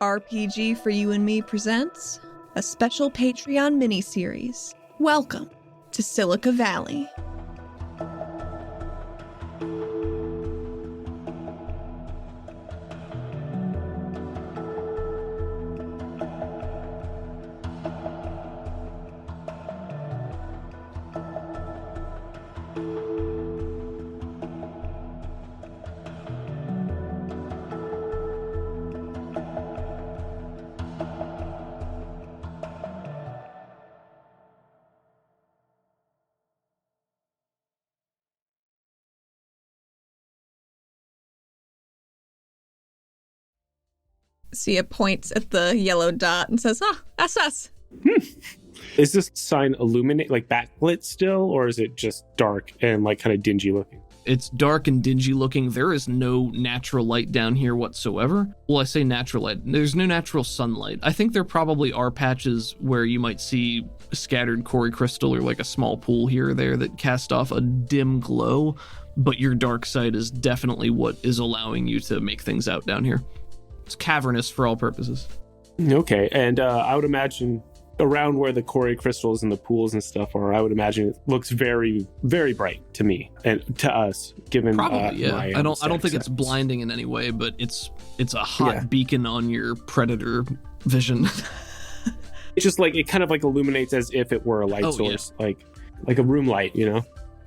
RPG for You and Me presents a special Patreon miniseries. Welcome to Silica Valley. Sia points at the yellow dot and says, that's us. Is this sign illuminate, like backlit still, or is it just dark and like kind of dingy looking? It's dark and dingy looking. There is no natural light down here whatsoever. Well, I say natural light. There's no natural sunlight. I think there probably are patches where you might see scattered quarry crystal or like a small pool here or there that cast off a dim glow, but your dark side is definitely what is allowing you to make things out down here. It's cavernous for all purposes. Okay, and I would imagine around where the quarry crystals and the pools and stuff are, I would imagine it looks very, very bright to me and to us, given probably, yeah. my I don't think it's blinding in any way, but it's a hot beacon on your predator vision. It's just like it kind of like illuminates as if it were a light source, like a room light, you know?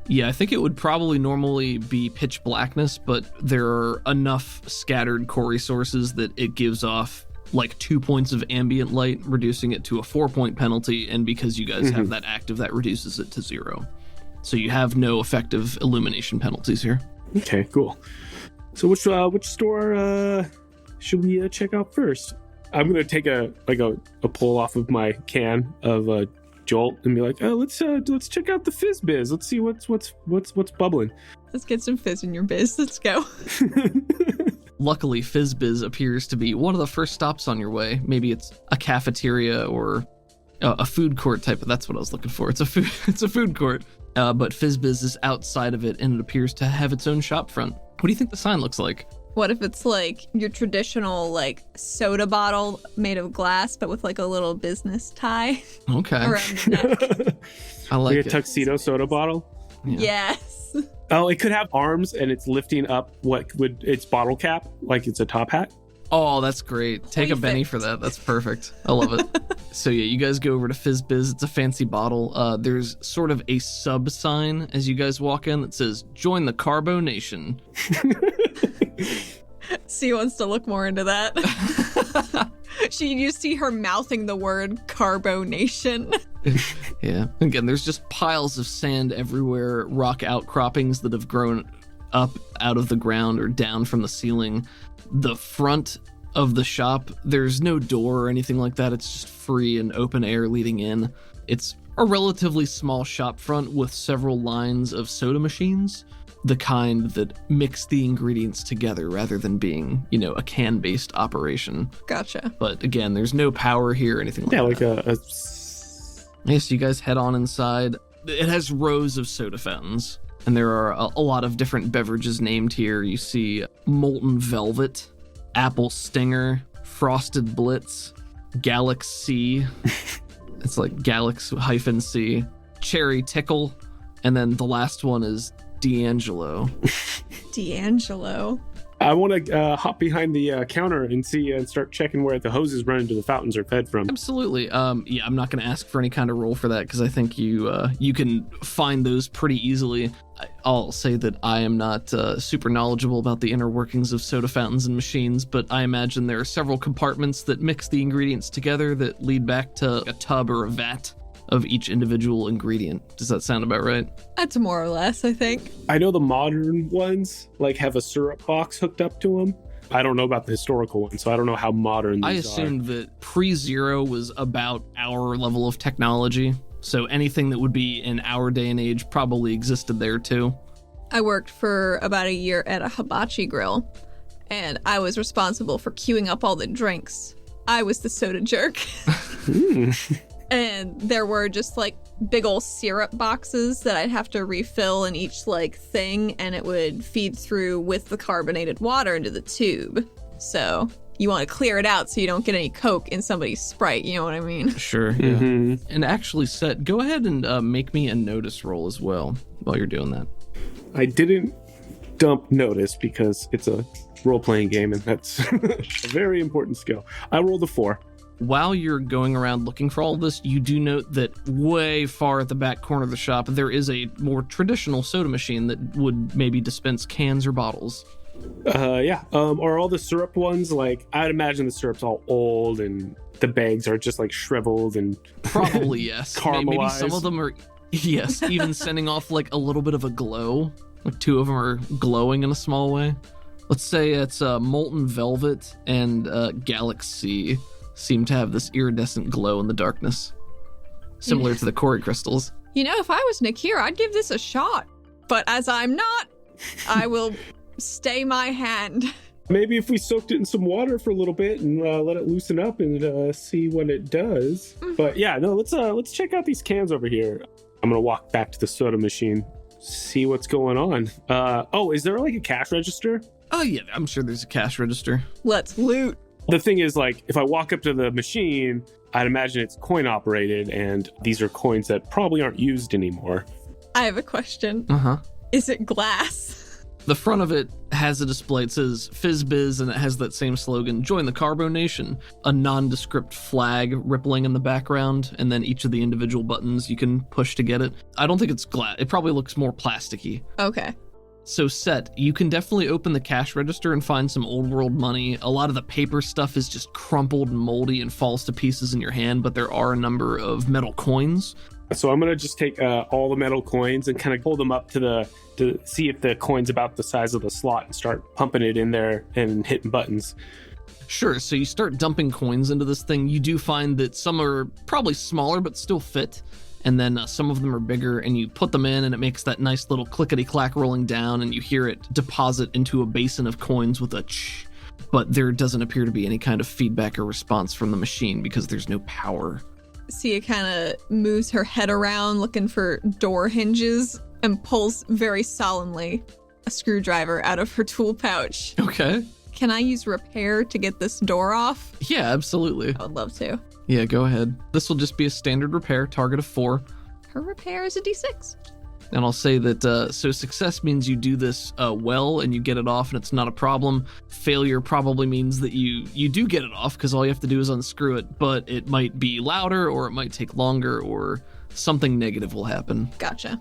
Yeah, I think it would probably normally be pitch blackness, but there are enough scattered quarry sources that it gives off like 2 points of ambient light, reducing it to a 4-point penalty, and because you guys have that active, that reduces it to 0. So you have no effective illumination penalties here. Okay, cool. So which store should we check out first? I'm gonna take a pull off of my can of Jolt and be like, oh, let's check out the fizz biz. Let's see what's bubbling. Let's get some fizz in your biz. Let's go. Luckily, Fizzbiz appears to be one of the first stops on your way. Maybe it's a cafeteria or a food court type. That's what I was looking for. It's a food court. But Fizzbiz is outside of it, and it appears to have its own shop front. What do you think the sign looks like? What if it's like your traditional like soda bottle made of glass, but with like a little business tie around the neck? I like a tuxedo soda bottle. Yeah. Yes. Oh, it could have arms and it's lifting up its bottle cap like it's a top hat. Oh, that's great. Take a Benny for that. That's perfect. I love it. So yeah, you guys go over to Fizzbiz. It's a fancy bottle. There's sort of a sub sign as you guys walk in that says, "Join the Carbo Nation." She wants to look more into that. You see her mouthing the word Carbonation. Yeah. Again, there's just piles of sand everywhere, rock outcroppings that have grown up out of the ground or down from the ceiling. The front of the shop, there's no door or anything like that. It's just free and open air leading in. It's a relatively small shop front with several lines of soda machines, the kind that mix the ingredients together rather than being, a can-based operation. Gotcha. But again, there's no power here or anything like that. Yeah, like Yes, you guys head on inside. It has rows of soda fountains, and there are a lot of different beverages named here. You see Molten Velvet, Apple Stinger, Frosted Blitz, Galaxy. It's like Galax-C, Cherry Tickle, and then the last one is D'Angelo. D'Angelo. I want to hop behind the counter and see and start checking where the hoses run into the fountains are fed from. Absolutely. Yeah, I'm not going to ask for any kind of roll for that because I think you can find those pretty easily. I'll say that I am not super knowledgeable about the inner workings of soda fountains and machines, but I imagine there are several compartments that mix the ingredients together that lead back to a tub or a vat of each individual ingredient. Does that sound about right? That's more or less, I think. I know the modern ones have a syrup box hooked up to them. I don't know about the historical ones, so I don't know how modern these are. I assumed that pre-Zero was about our level of technology, so anything that would be in our day and age probably existed there too. I worked for about a year at a hibachi grill, and I was responsible for queuing up all the drinks. I was the soda jerk. And there were just like big old syrup boxes that I'd have to refill in each thing, and it would feed through with the carbonated water into the tube. So you want to clear it out so you don't get any Coke in somebody's Sprite. You know what I mean? Sure. Yeah. And actually, Set, go ahead and make me a notice roll as well while you're doing that. I didn't dump notice because it's a role-playing game, and that's a very important skill. I rolled a 4. While you're going around looking for all of this, you do note that way far at the back corner of the shop, there is a more traditional soda machine that would maybe dispense cans or bottles. Yeah. Are all the syrup ones, like, I'd imagine the syrup's all old and the bags are just like shriveled and probably yes. Caramelized. Maybe some of them are, yes, even sending off like a little bit of a glow. Like 2 of them are glowing in a small way. Let's say it's Molten Velvet and Galaxy seem to have this iridescent glow in the darkness, similar to the Cori crystals. You know, if I was Nakira, I'd give this a shot. But as I'm not, I will stay my hand. Maybe if we soaked it in some water for a little bit and let it loosen up and see what it does. But yeah, no, let's check out these cans over here. I'm gonna walk back to the soda machine, see what's going on. Oh, is there like a cash register? Oh yeah, I'm sure there's a cash register. Let's loot. The thing is, like, if I walk up to the machine, I'd imagine it's coin operated, and these are coins that probably aren't used anymore. I have a question. Uh-huh. Is it glass? The front of it has a display. It says FizzBiz, and it has that same slogan, Join the Carbo Nation, a nondescript flag rippling in the background, and then each of the individual buttons you can push to get it. I don't think it's glass. It probably looks more plasticky. Okay. So Set, you can definitely open the cash register and find some old world money. A lot of the paper stuff is just crumpled and moldy and falls to pieces in your hand, but there are a number of metal coins. So I'm going to just take all the metal coins and kind of hold them up to see if the coin's about the size of the slot and start pumping it in there and hitting buttons. Sure, so you start dumping coins into this thing. You do find that some are probably smaller but still fit. And then some of them are bigger, and you put them in, and it makes that nice little clickety-clack rolling down, and you hear it deposit into a basin of coins with a ch. But there doesn't appear to be any kind of feedback or response from the machine because there's no power. Sia kind of moves her head around looking for door hinges and pulls very solemnly a screwdriver out of her tool pouch. Okay. Can I use repair to get this door off? Yeah, absolutely. I would love to. Yeah, go ahead. This will just be a standard repair, target of 4. Her repair is a D6. And I'll say that, so success means you do this well and you get it off and it's not a problem. Failure probably means that you do get it off because all you have to do is unscrew it, but it might be louder or it might take longer or something negative will happen. Gotcha.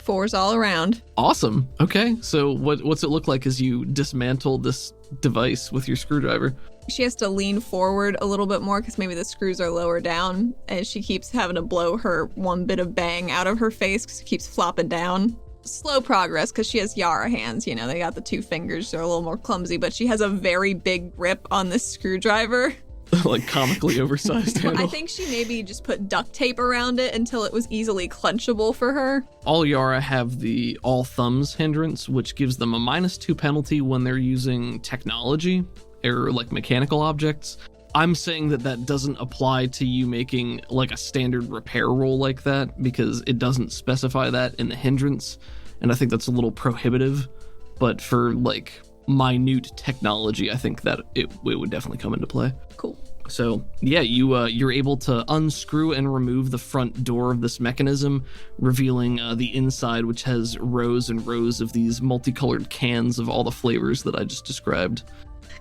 4s all around. Awesome. Okay, so what's it look like as you dismantle this device with your screwdriver? She has to lean forward a little bit more because maybe the screws are lower down, and she keeps having to blow her one bit of bang out of her face because it keeps flopping down. Slow progress because she has Yara hands, you know, they got the 2 fingers, they're a little more clumsy, but she has a very big grip on this screwdriver. Like comically oversized handle. I think she maybe just put duct tape around it until it was easily clenchable for her. All Yara have the all thumbs hindrance, which gives them a -2 penalty when they're using technology or like mechanical objects. I'm saying that doesn't apply to you making like a standard repair roll like that because it doesn't specify that in the hindrance, and I think that's a little prohibitive. But for like minute technology, I think that it would definitely come into play. Cool. So yeah, you're able to unscrew and remove the front door of this mechanism, revealing the inside, which has rows and rows of these multicolored cans of all the flavors that I just described.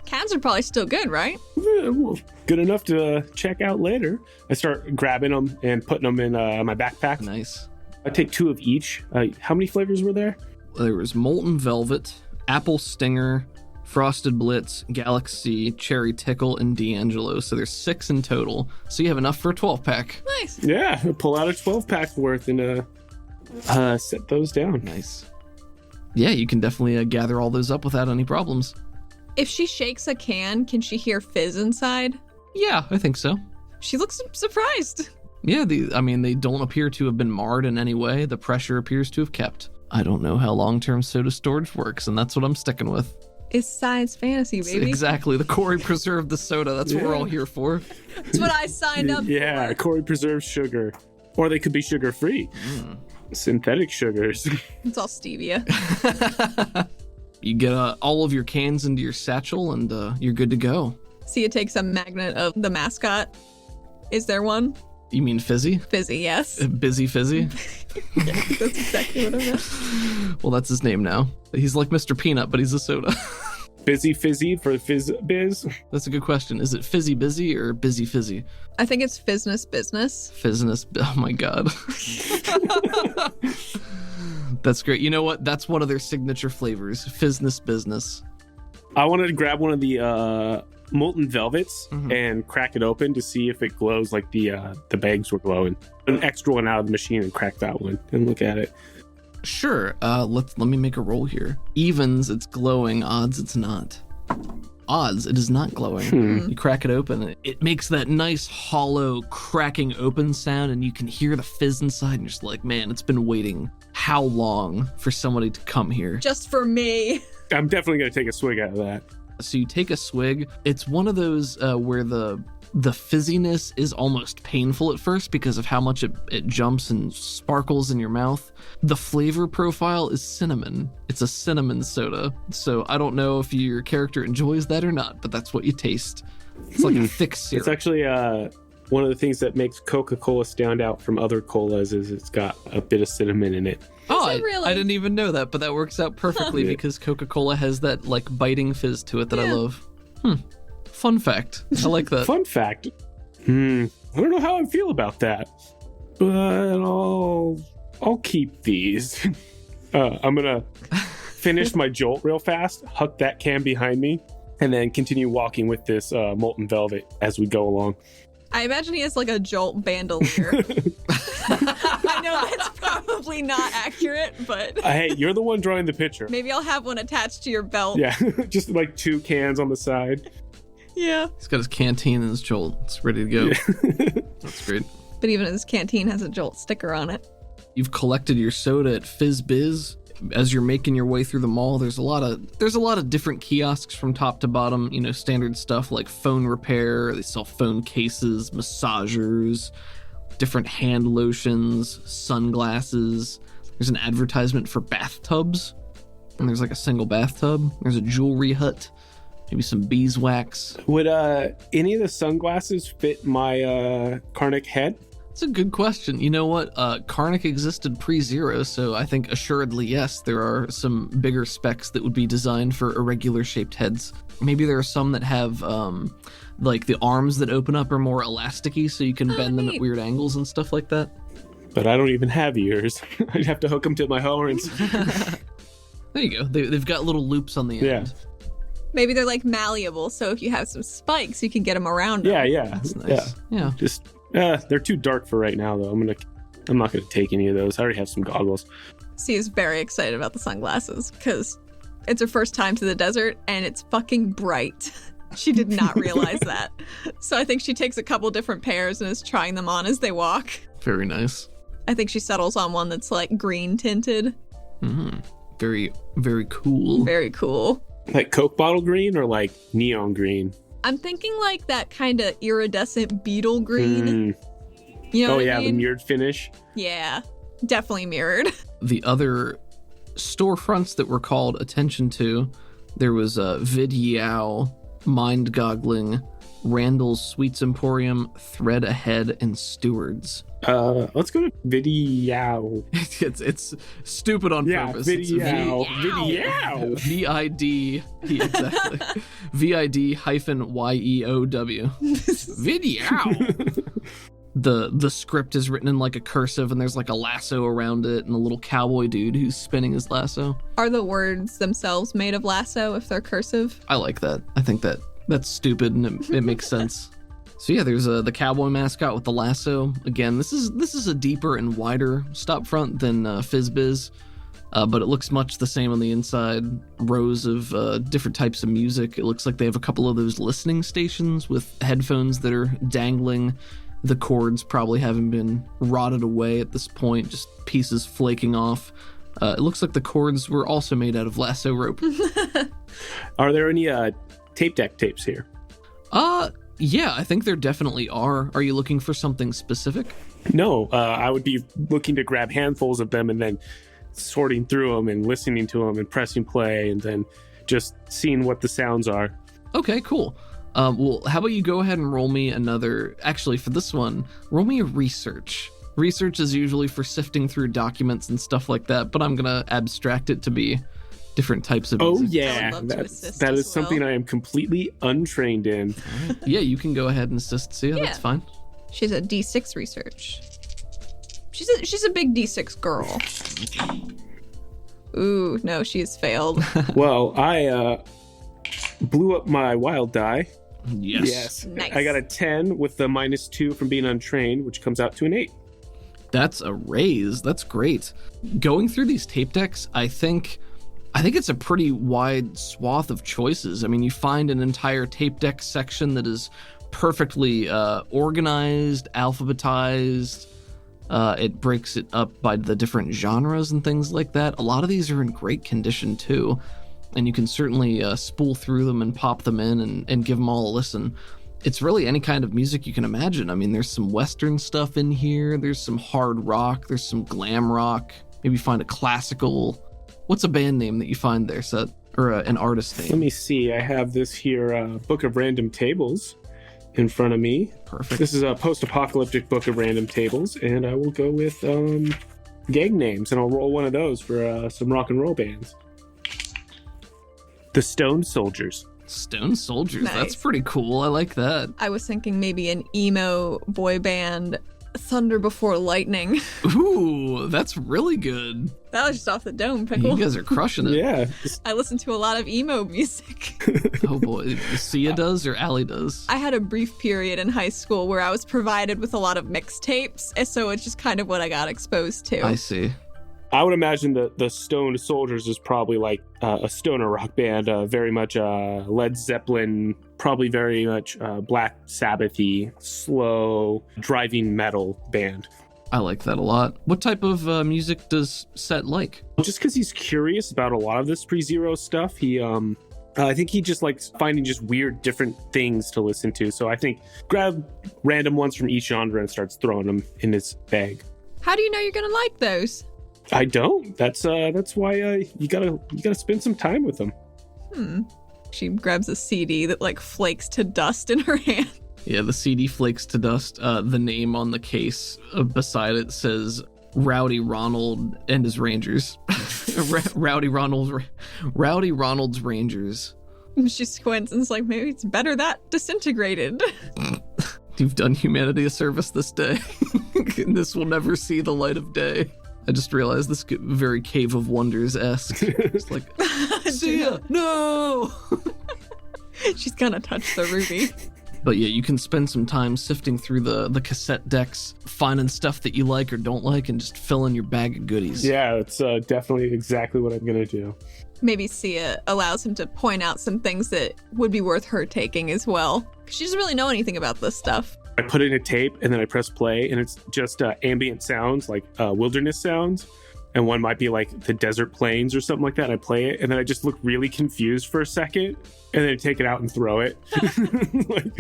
Cans are probably still good, right? Yeah, well, good enough to check out later. I start grabbing them and putting them in my backpack. Nice. I take 2 of each. How many flavors were there? There was Molten Velvet, Apple Stinger, Frosted Blitz, Galaxy, Cherry Tickle, and D'Angelo. So there's 6 in total. So you have enough for a 12-pack. Nice. Yeah, pull out a 12-pack worth and set those down. Nice. Yeah, you can definitely gather all those up without any problems. If she shakes a can she hear fizz inside? Yeah, I think so. She looks surprised. Yeah, they don't appear to have been marred in any way. The pressure appears to have kept. I don't know how long-term soda storage works, and that's what I'm sticking with. It's science fantasy, baby. Exactly. The Cori preserved the soda. That's what we're all here for. That's what I signed up for. Yeah, Cori preserves sugar. Or they could be sugar-free. Synthetic sugars. It's all stevia. You get all of your cans into your satchel, and you're good to go. Sia takes a magnet of the mascot. Is there one? You mean Fizzy? Fizzy, yes. Busy Fizzy? Yeah, that's exactly what I meant. Well, that's his name now. He's like Mr. Peanut, but he's a soda. Busy Fizzy for Fizz Biz? That's a good question. Is it Fizzy Busy or Busy Fizzy? I think it's Fizness Business. Fizness. Oh my God. That's great. You know what? That's one of their signature flavors. Fizness Business. I wanted to grab one of the molten velvets and crack it open to see if it glows like the bags were glowing. An extra one out of the machine and crack that one and look at it. Sure. Let me make a roll here. Evens, it's glowing. Odds, it's not. Odds, it is not glowing. You crack it open, it makes that nice hollow cracking open sound, and you can hear the fizz inside, and you're just like, man, it's been waiting how long for somebody to come here? Just for me. I'm definitely going to take a swig out of that. So you take a swig. It's one of those where the fizziness is almost painful at first because of how much it jumps and sparkles in your mouth. The flavor profile is cinnamon. It's a cinnamon soda. So I don't know if your character enjoys that or not, but that's what you taste. It's like a thick syrup. It's actually one of the things that makes Coca-Cola stand out from other colas is it's got a bit of cinnamon in it. Really? I didn't even know that, but that works out perfectly because Coca-Cola has that like biting fizz to it that I love. Fun fact. I like that. Fun fact. I don't know how I feel about that, but I'll keep these. I'm gonna finish my jolt real fast, huck that can behind me, and then continue walking with this molten velvet as we go along. I imagine he has like a jolt bandolier. I know that's probably not accurate, but Hey, you're the one drawing the picture. maybe I'll have one attached to your belt. Yeah, just like 2 cans on the side. Yeah. He's got his canteen and his jolt. It's ready to go. Yeah. That's great. But even his canteen has a jolt sticker on it. You've collected your soda at Fizz Biz. As you're making your way through the mall, there's a lot of different kiosks from top to bottom, you know, standard stuff like phone repair, they sell phone cases, massagers, different hand lotions, sunglasses. There's an advertisement for bathtubs, and there's like a single bathtub. There's a jewelry hut, maybe some beeswax. Would any of the sunglasses fit my Karnak head? That's a good question. You know what? Karnak existed pre-Zero, so I think assuredly yes, there are some bigger specs that would be designed for irregular shaped heads. Maybe there are some that have like the arms that open up are more elasticy, so you can bend them at weird angles and stuff like that. But I don't even have ears. I'd have to hook them to my horns. There you go. They've got little loops on the end. Yeah. Maybe they're like malleable, so if you have some spikes, you can get them around them. Yeah. That's nice. Yeah. Just they're too dark for right now, though. I'm not gonna take any of those. I already have some goggles. She is very excited about the sunglasses because it's her first time to the desert and it's fucking bright. She did not realize that. So I think she takes a couple different pairs and is trying them on as they walk. Very nice. I think she settles on one that's like green tinted. Very, very cool. Very cool. Like Coke bottle green or like neon green? I'm thinking like that kind of iridescent beetle green. You know Oh what yeah, I mean? the mirrored finish. Yeah, definitely mirrored. The other storefronts that were called attention to, there was Vid Yao, Mind Goggling, Randall's Sweets Emporium, Thread Ahead, and Stewards. Let's go to Video. It's stupid on purpose. Video. Video. VID. Exactly. VID-YEOW. Video. The script is written in like a cursive, and there's like a lasso around it, and a little cowboy dude who's spinning his lasso. Are the words themselves made of lasso if they're cursive? I like that. I think that's stupid, and it makes sense. So yeah, there's the cowboy mascot with the lasso. Again, this is a deeper and wider stop front than FizzBiz, but it looks much the same on the inside. Rows of different types of music. It looks like they have a couple of those listening stations with headphones that are dangling. The cords probably haven't been rotted away at this point, just pieces flaking off. It looks like the cords were also made out of lasso rope. Are there any tape deck tapes here? Yeah, I think there definitely are. Are you looking for something specific? No, I would be looking to grab handfuls of them and then sorting through them and listening to them and pressing play and then just seeing what the sounds are. Okay, cool. Well, how about you go ahead and roll me another... Actually, for this one, roll me a research. Research is usually for sifting through documents and stuff like that, but I'm going to abstract it to be different types of music. Oh, yeah. That is something I am completely untrained in. Right. Yeah, you can go ahead and assist Sia. Yeah. That's fine. She's a D6 research. She's a big D6 girl. Ooh, no, she's failed. Well, I blew up my wild die. Yes. Nice. I got a 10 with the -2 from being untrained, which comes out to an 8. That's a raise. That's great. Going through these tape decks, I think it's a pretty wide swath of choices. I mean, you find an entire tape deck section that is perfectly organized, alphabetized. It breaks it up by the different genres and things like that. A lot of these are in great condition too, and you can certainly spool through them and pop them in and give them all a listen. It's really any kind of music you can imagine. I mean, there's some Western stuff in here. There's some hard rock. There's some glam rock. Maybe find a classical. What's a band name that you find there, Seth? Or an artist name? Let me see. I have this here Book of Random Tables in front of me. Perfect. This is a post-apocalyptic book of random tables, and I will go with gang names, and I'll roll one of those for some rock and roll bands. The Stone Soldiers. Stone Soldiers. Nice. That's pretty cool. I like that. I was thinking maybe an emo boy band, Thunder Before Lightning. Ooh, that's really good. That was just off the dome, Pickle. You guys are crushing it. Yeah. I listen to a lot of emo music. Oh boy. Sia does or Allie does? I had a brief period in high school where I was provided with a lot of mixtapes, and so it's just kind of what I got exposed to. I see. I would imagine that the Stone Soldiers is probably like a stoner rock band, very much Led Zeppelin, probably very much Black Sabbath-y, slow, driving metal band. I like that a lot. What type of music does Set like? Just because he's curious about a lot of this pre-Zero stuff, I think he just likes finding just weird, different things to listen to. So I think grab random ones from each genre and starts throwing them in his bag. How do you know you're gonna like those? I don't. That's why you gotta spend some time with them. She grabs a CD that like flakes to dust in her hand. Yeah, the CD flakes to dust. The name on the case beside it says Rowdy Ronald and his Rangers. Rowdy Ronald's Rangers. She squints and is like, maybe it's better that disintegrated. You've done humanity a service this day. This will never see the light of day. I just realized this get very Cave of Wonders-esque. It's like, Sia, no! She's gonna touch the ruby. But yeah, you can spend some time sifting through the cassette decks, finding stuff that you like or don't like, and just filling your bag of goodies. Yeah, it's definitely exactly what I'm gonna do. Maybe Sia allows him to point out some things that would be worth her taking as well. She doesn't really know anything about this stuff. I put in a tape and then I press play, and it's just ambient sounds, like wilderness sounds. And one might be like the desert plains or something like that. And I play it, and then I just look really confused for a second, and then I take it out and throw it. Like,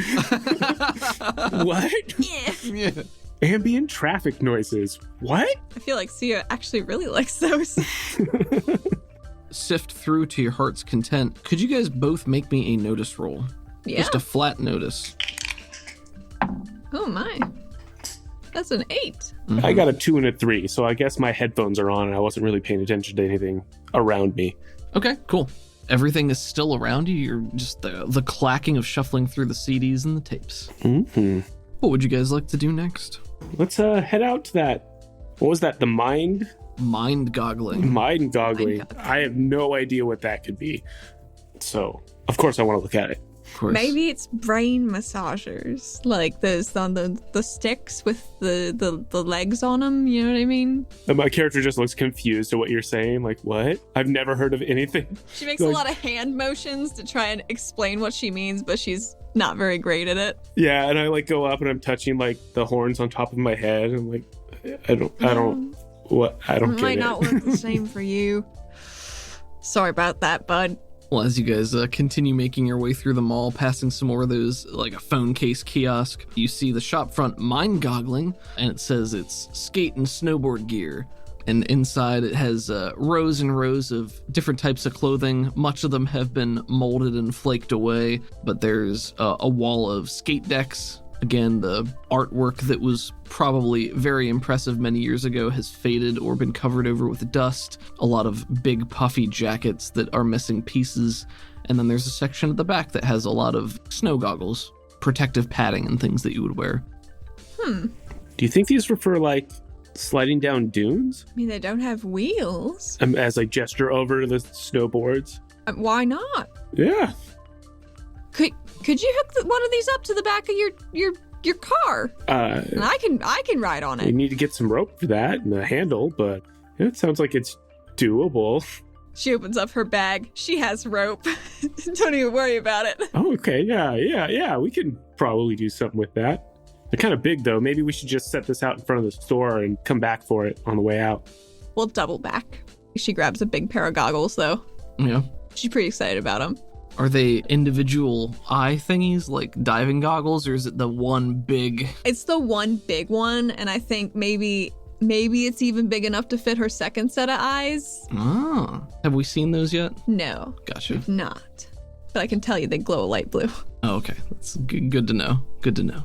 what? Yeah. Ambient traffic noises. What? I feel like Sia actually really likes those. Sift through to your heart's content. Could you guys both make me a notice roll? Yeah. Just a flat notice. Oh my. That's an 8. Mm-hmm. I got a 2 and a 3, so I guess my headphones are on and I wasn't really paying attention to anything around me. Okay, cool. Everything is still around you. You're just the clacking of shuffling through the CDs and the tapes. Mm-hmm. What would you guys like to do next? Let's head out to that. What was that? The mind? Mind goggling. Mind goggling. I have no idea what that could be. So, of course, I want to look at it. Of course. Maybe it's brain massagers, like those on the sticks with the legs on them. You know what I mean? And my character just looks confused at what you're saying. Like, what? I've never heard of anything. She makes a lot of hand motions to try and explain what she means, but she's not very great at it. Yeah, and I like go up and I'm touching like the horns on top of my head. And I'm like, I don't get it. Might not work the same for you. Sorry about that, bud. Well, as you guys continue making your way through the mall, passing some more of those, like a phone case kiosk, you see the shop front mind goggling, and it says it's skate and snowboard gear. And inside it has rows and rows of different types of clothing. Much of them have been molded and flaked away, but there's a wall of skate decks. Again, the artwork that was probably very impressive many years ago has faded or been covered over with dust. A lot of big puffy jackets that are missing pieces. And then there's a section at the back that has a lot of snow goggles, protective padding and things that you would wear. Do you think these were for, like, sliding down dunes? I mean, they don't have wheels. As I gesture over the snowboards. Why not? Yeah. Could you hook one of these up to the back of your car? And I can ride on We it. need to get some rope for that and a handle, but it sounds like it's doable. She opens up her bag. She has rope. Don't even worry about it. Oh, okay. Yeah. We can probably do something with that. They're kind of big, though. Maybe we should just set this out in front of the store and come back for it on the way out. We'll double back. She grabs a big pair of goggles, though. Yeah. She's pretty excited about them. Are they individual eye thingies, like diving goggles, or is it the one big? It's the one big one, and I think maybe it's even big enough to fit her second set of eyes. Ah. Have we seen those yet? No, Gotcha. not. But I can tell you they glow a light blue. Oh, okay. That's good to know. Good to know.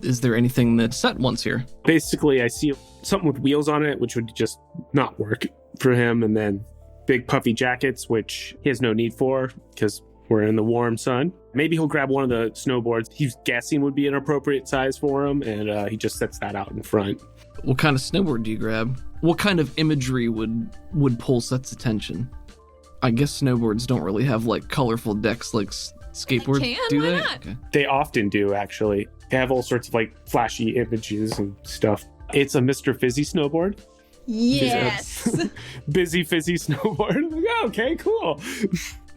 Is there anything that Set wants here? Basically, I see something with wheels on it, which would just not work for him, and then big puffy jackets, which he has no need for because we're in the warm sun. Maybe he'll grab one of the snowboards he's guessing would be an appropriate size for him, and he just sets that out in front. What kind of snowboard do you grab? What kind of imagery would pull Set's attention? I guess snowboards don't really have like colorful decks like skateboards, They can, do why they? not? Okay. They often do, actually. They have all sorts of like flashy images and stuff. It's a Mr. Fizzy snowboard. Yes. Busy Fizzy snowboard. I'm like, oh, okay, cool.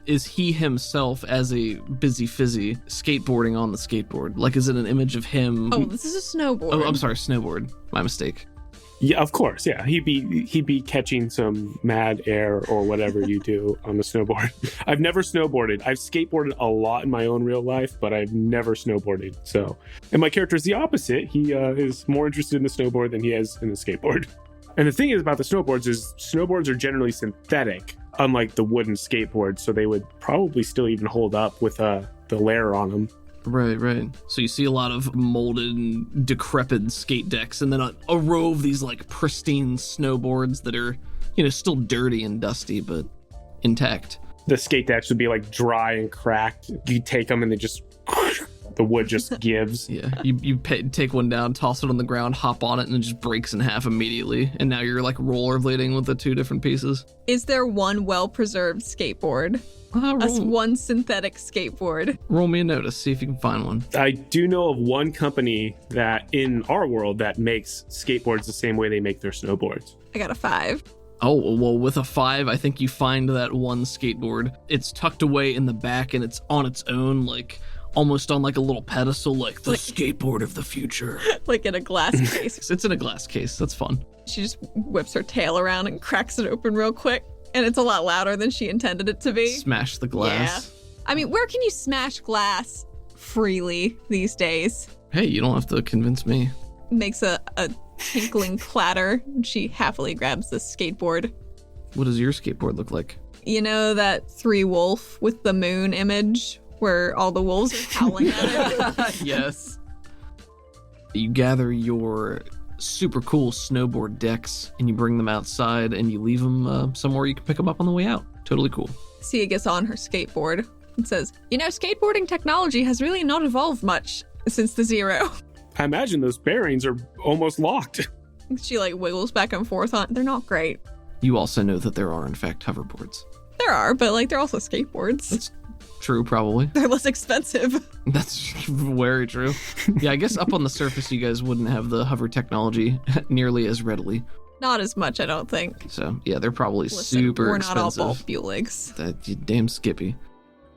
Is he himself as a busy fizzy skateboarding on the skateboard? Like, is it an image of him? Oh, this is a snowboard. Oh, I'm sorry, snowboard. My mistake. Yeah, of course. Yeah, he'd be catching some mad air or whatever you do on the snowboard. I've never snowboarded. I've skateboarded a lot in my own real life, but I've never snowboarded. So, and my character is the opposite. He is more interested in the snowboard than he is in the skateboard. And the thing is about the snowboards is snowboards are generally synthetic, unlike the wooden skateboards. So they would probably still even hold up with the layer on them. Right. So you see a lot of molded and decrepit skate decks, and then a row of these like pristine snowboards that are, still dirty and dusty, but intact. The skate decks would be like dry and cracked. You take them and they just, the wood just gives. Yeah, you take one down, toss it on the ground, hop on it, and it just breaks in half immediately. And now you're like rollerblading with the two different pieces. Is there one well-preserved skateboard? One synthetic skateboard. Roll me a notice, see if you can find one. I do know of one company that in our world that makes skateboards the same way they make their snowboards. I got a 5. Oh, well, with a 5, I think you find that one skateboard. It's tucked away in the back, and it's on its own, like almost on like a little pedestal, like the skateboard of the future. Like in a glass case. It's in a glass case. That's fun. She just whips her tail around and cracks it open real quick. And it's a lot louder than she intended it to be. Smash the glass. Yeah. I mean, where can you smash glass freely these days? Hey, you don't have to convince me. Makes a tinkling clatter. She happily grabs the skateboard. What does your skateboard look like? You know that 3 wolf with the moon image where all the wolves are howling at it? Yes. You gather your super cool snowboard decks and you bring them outside and you leave them somewhere you can pick them up on the way out. Totally cool. Sia gets on her skateboard and says, skateboarding technology has really not evolved much since the Zero. I imagine those bearings are almost locked. She wiggles back and forth on it. They're not great. You also know that there are in fact hoverboards. There are, but they're also skateboards. That's true, probably. They're less expensive. That's very true. Yeah, I guess up on the surface you guys wouldn't have the hover technology nearly as readily. Not as much, I don't think. So, yeah, they're probably Listen, super we're expensive. not all Bulegs. That you damn Skippy.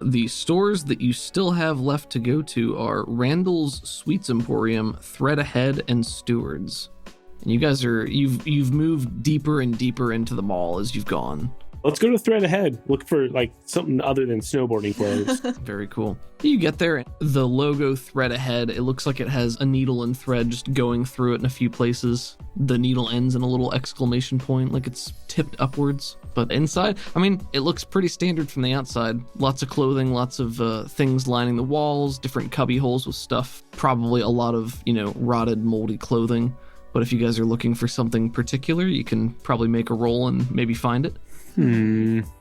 The stores that you still have left to go to are Randall's Sweets Emporium, Thread Ahead, and Stewards. And you guys you've moved deeper and deeper into the mall as you've gone. Let's go to thread ahead. Look for like something other than snowboarding clothes. Very cool. You get there, the logo thread ahead, it looks like it has a needle and thread just going through it in a few places. The needle ends in a little exclamation point, like it's tipped upwards. But inside, I mean, it looks pretty standard from the outside. Lots of clothing, lots of things lining the walls, different cubby holes with stuff. Probably a lot of, rotted, moldy clothing. But if you guys are looking for something particular, you can probably make a roll and maybe find it.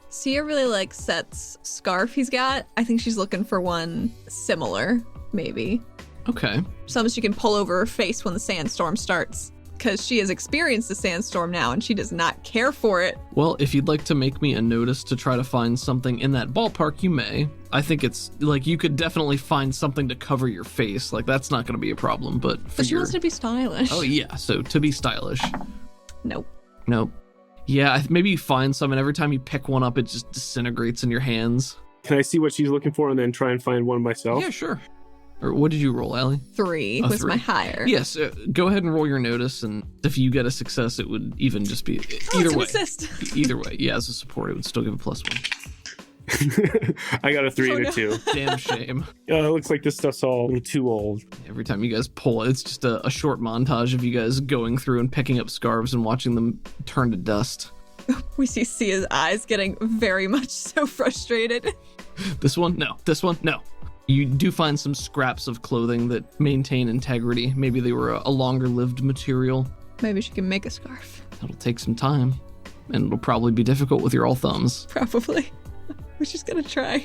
Sia really likes Set's scarf he's got. I think she's looking for one similar, maybe. Okay. Something she can pull over her face when the sandstorm starts. Because she has experienced the sandstorm now and she does not care for it. Well, if you'd like to make me a notice to try to find something in that ballpark, you may. I think it's, like, you could definitely find something to cover your face. Like, that's not going to be a problem, but she wants to be stylish. Oh, yeah, so to be stylish. Nope. Yeah, maybe you find some, and every time you pick one up, it just disintegrates in your hands. Can I see what she's looking for and then try and find one myself? Yeah, sure. Or what did you roll, Allie? 3 was 3. My higher. Yes, go ahead and roll your notice, and if you get a success, it would even just be either way. Assist. Either way, yeah, as a support, it would still give a +1. I got a 3 and a 2. Damn shame. It looks like this stuff's all a little too old. Every time you guys pull it, it's just a short montage of you guys going through and picking up scarves and watching them turn to dust. We see Sia's eyes getting very much so frustrated. This one? No. This one? No. You do find some scraps of clothing that maintain integrity. Maybe they were a longer-lived material. Maybe she can make a scarf. It'll take some time, and it'll probably be difficult with your all thumbs. Probably. We're just gonna try.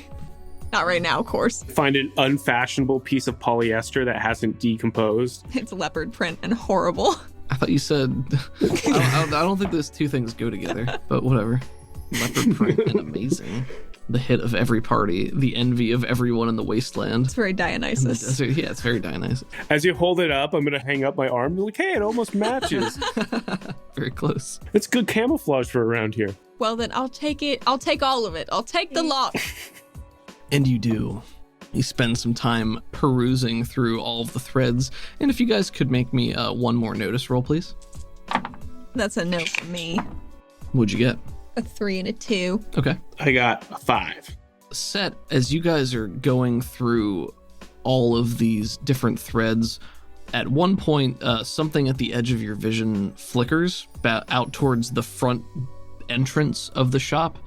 Not right now, of course. Find an unfashionable piece of polyester that hasn't decomposed. It's leopard print and horrible. I thought you said... I don't think those two things go together, but whatever. Leopard print and amazing. The hit of every party, the envy of everyone in the wasteland. It's very Dionysus. Yeah, it's very Dionysus. As you hold it up, I'm going to hang up my arm. Like, hey, it almost matches. Very close. It's good camouflage for around here. Well, then I'll take it. I'll take all of it. I'll take the lot. And you do. You spend some time perusing through all of the threads. And if you guys could make me one more notice roll, please. That's a no for me. What'd you get? A 3 and a 2. Okay. I got a 5. Set, as you guys are going through all of these different threads, at one point, something at the edge of your vision flickers out towards the front entrance of the shop.